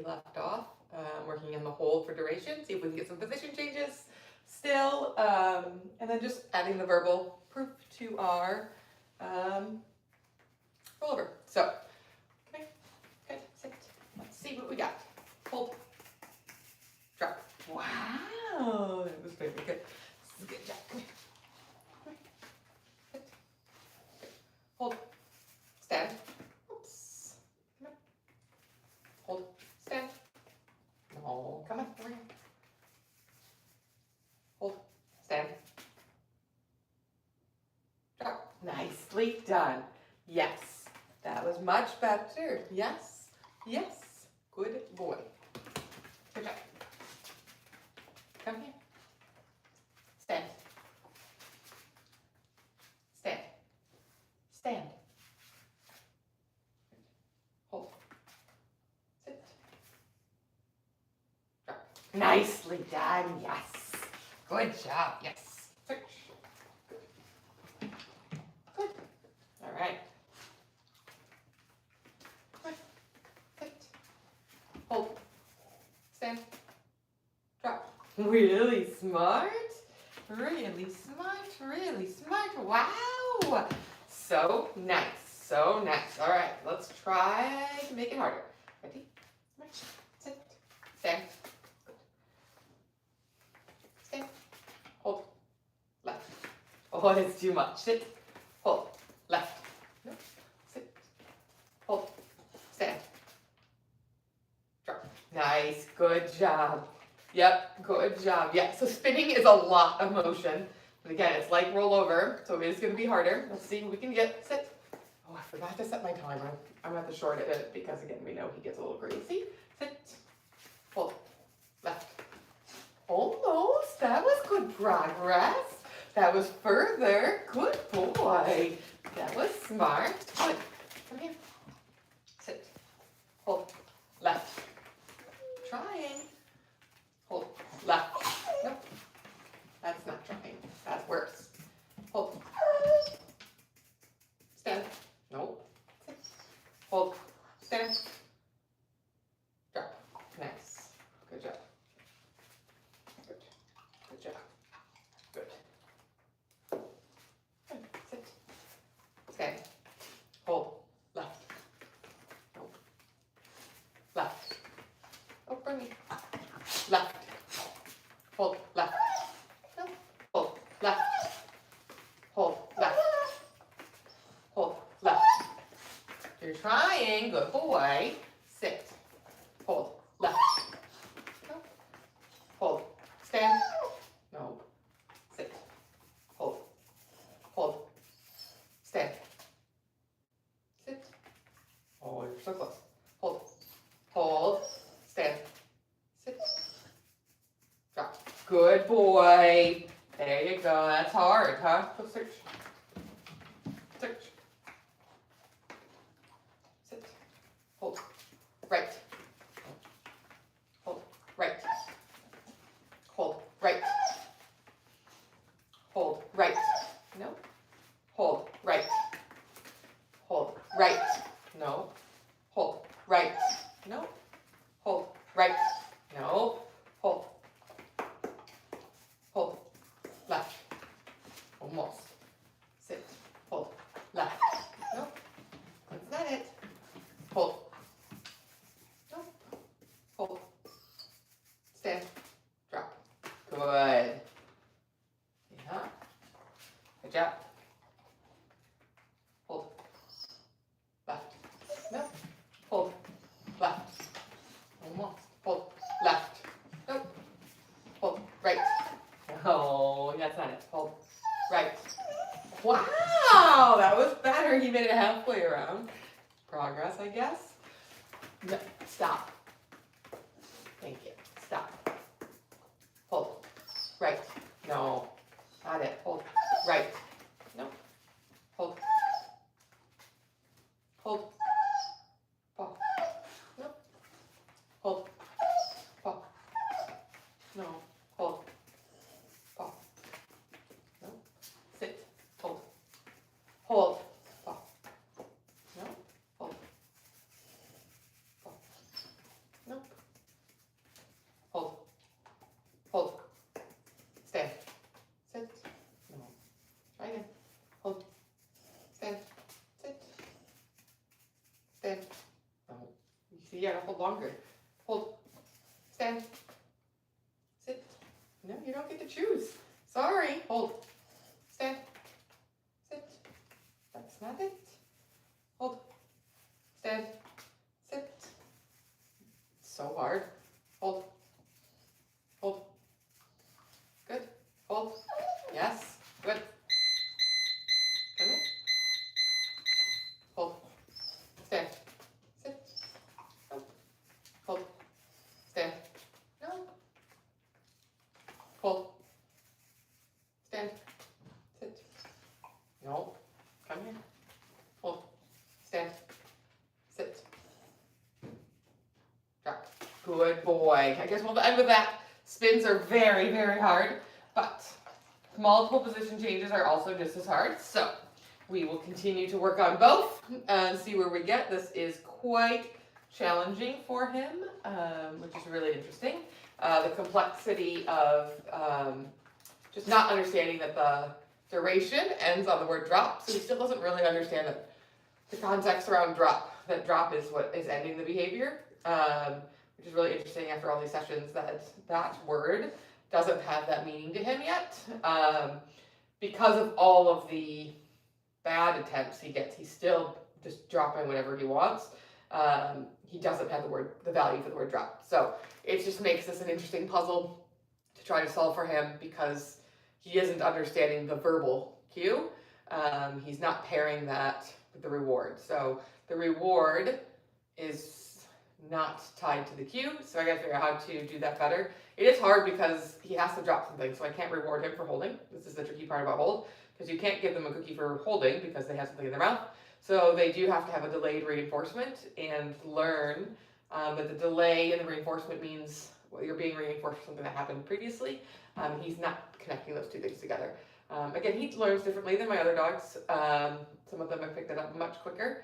left off, working in the hold for duration, see if we can get some position changes still, and then just adding the verbal proof to our rollover. So, okay, good, sit. Let's see what we got. Hold, drop. Wow, that was very good. This is a good job. Come here. Come here. Sit. Good. Hold, stand. Oops. Come on. Hold, stand. No, come on, over here. Hold, stand. Drop. Nicely done. Yes, that was much better. Yes, yes. Good boy. Good job. Come here. Stand. Stand. Stand. Hold. Sit. Drop. Nicely done. Yes. Good job. Yes. Switch. Good. Good. All right. Good. Sit. Hold. Stand. Drop. Really smart. Really smart. Really smart. Wow. So nice. So nice. All right. Let's try to make it harder. Ready? Sit. Stand. Good. Stand. Hold. Left. Oh, it's too much. Sit. Hold. Left. No. Sit. Hold. Stand. Drop. Nice. Good job. Yep. Good job. Yeah. So spinning is a lot of motion. But again, it's like rollover, so it is going to be harder. Let's see what we can get. Sit. Oh, I forgot to set my timer. I'm going to have to short it because, again, we know he gets a little crazy. Sit. Hold. Left. Almost. That was good progress. That was further. Good boy. That was smart. Good. Come here. Sit. Hold. Left. Trying. Hold. Left. Nope. That's not trying. That's worse. Hold. Stand. Nope. Sit. Hold. Stand. Drop. Nice. Good job. Good. Good job. Good. Good. Sit. Stand. Hold. Left. Nope. Left. Oh, bring me. Left. Hold. Left. Nope. Hold. Left. Hold. Left. Hold. Left. You're trying. Good boy. Sit. Hold. Left. Nope. Hold. Stand. No. Sit. Hold. Hold. Stand. Sit. Oh, you're so close. Hold. Hold. Stand. Sit. Drop. Good boy. There you go. That's hard, huh? Go search. Search. Sit. Hold. Right. Hold. Right. Hold. Right. Hold. Right. No. Hold. Right. Hold. Right. No. Hold. Right. No. Hold. Right. No. Hold. Hold. Left. Almost. Sit. Hold. Left. Nope. That's not it. Hold. Nope. Hold. Stand. Drop. Good. Yeah. Good job. Hold. Left. Nope. Hold. Left. Almost. Hold. Left. Nope. Hold. Right. Oh, that's not it. Hold. Right. Wow, that was better. He made it halfway around. Progress, I guess. No, stop. Thank you. Stop. Hold. Right. No. Not it. Hold. Right. No. Hold. Hold. Fall. No. Hold. Fall. No. Hold. Fall. No. Sit. Hold. Hold. Fall. No. Hold. Fall. hold longer. Hold. Stand. Sit. No, you don't get to choose. Sorry. Hold. Stand. Sit. That's not it. Hold. Stand. Sit. It's so hard. Hold. Hold. Good. Hold. Yes. Good. Come here. Hold. Stand. Sit. No. Hold. Stand. No. Hold. Stand. Sit. No. Come here. Hold. Stand. Sit. Drop. Good boy. I guess we'll end with that. Spins are very, very hard, but multiple position changes are also just as hard. So we will continue to work on both and see where we get. This is quite challenging for him, which is really interesting. The complexity of just not understanding that the duration ends on the word drop, so he still doesn't really understand that the context around drop, that drop is what is ending the behavior, which is really interesting after all these sessions that that word doesn't have that meaning to him yet, because of all of the bad attempts he gets. He's still just dropping whatever he wants. He doesn't have the value for the word drop. So it just makes this an interesting puzzle to try to solve for him because he isn't understanding the verbal cue. He's not pairing that with the reward. So the reward is not tied to the cue, so I gotta figure out how to do that better. It is hard because he has to drop something, so I can't reward him for holding. This is the tricky part about hold, because you can't give them a cookie for holding because they have something in their mouth. So they do have to have a delayed reinforcement and learn that the delay in the reinforcement means you're being reinforced for something that happened previously. He's not connecting those two things together. Again, he learns differently than my other dogs. Some of them have picked it up much quicker.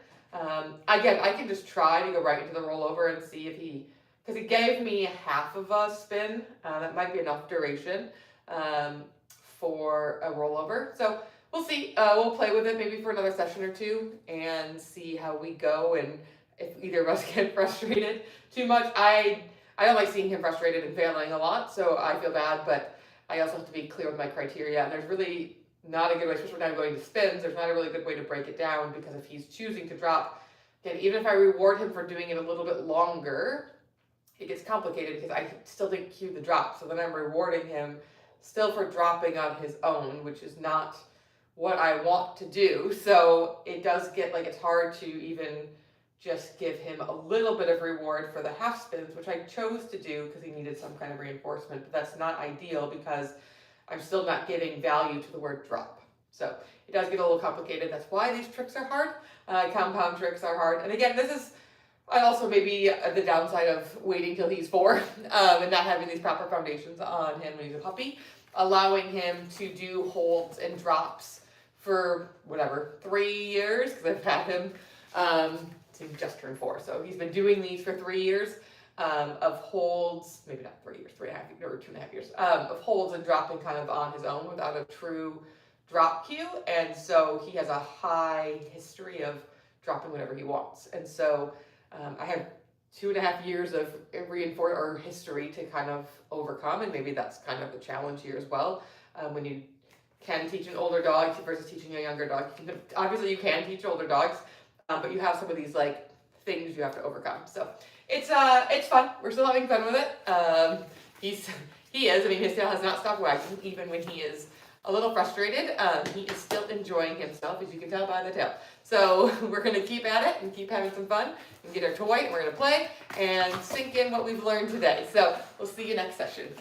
Again, I can just try to go right into the rollover and see if because he gave me half of a spin. That might be enough duration for a rollover. So we'll see. We'll play with it maybe for another session or two and see how we go and if either of us get frustrated too much. I don't like seeing him frustrated and failing a lot, so I feel bad, but I also have to be clear with my criteria, and there's really not a good way, especially when I'm going to spins, there's not a really good way to break it down, because if he's choosing to drop, again, even if I reward him for doing it a little bit longer, it gets complicated because I still didn't cue the drop, so then I'm rewarding him still for dropping on his own, which is not what I want to do, so it does get, like, it's hard to even just give him a little bit of reward for the half spins, which I chose to do because he needed some kind of reinforcement, but that's not ideal because I'm still not giving value to the word drop. So it does get a little complicated. That's why these tricks are hard. Compound tricks are hard. And again, this is also maybe the downside of waiting till he's 4 and not having these proper foundations on him when he's a puppy, allowing him to do holds and drops for whatever, 3 years, because I've had him he just turned 4, so he's been doing these for 3 years of holds, maybe not 3 years, 3.5 or 2.5 years, of holds and dropping kind of on his own without a true drop cue, and so he has a high history of dropping whatever he wants, and so I have 2.5 years of history to kind of overcome, and maybe that's kind of the challenge here as well. When you can teach an older dog versus teaching a younger dog, obviously you can teach older dogs, but you have some of these like things you have to overcome. So it's fun. We're still having fun with it. He is. I mean, his tail has not stopped wagging even when he is a little frustrated. He is still enjoying himself, as you can tell by the tail. So we're gonna keep at it and keep having some fun and get our toy and we're gonna play and sink in what we've learned today. So we'll see you next session.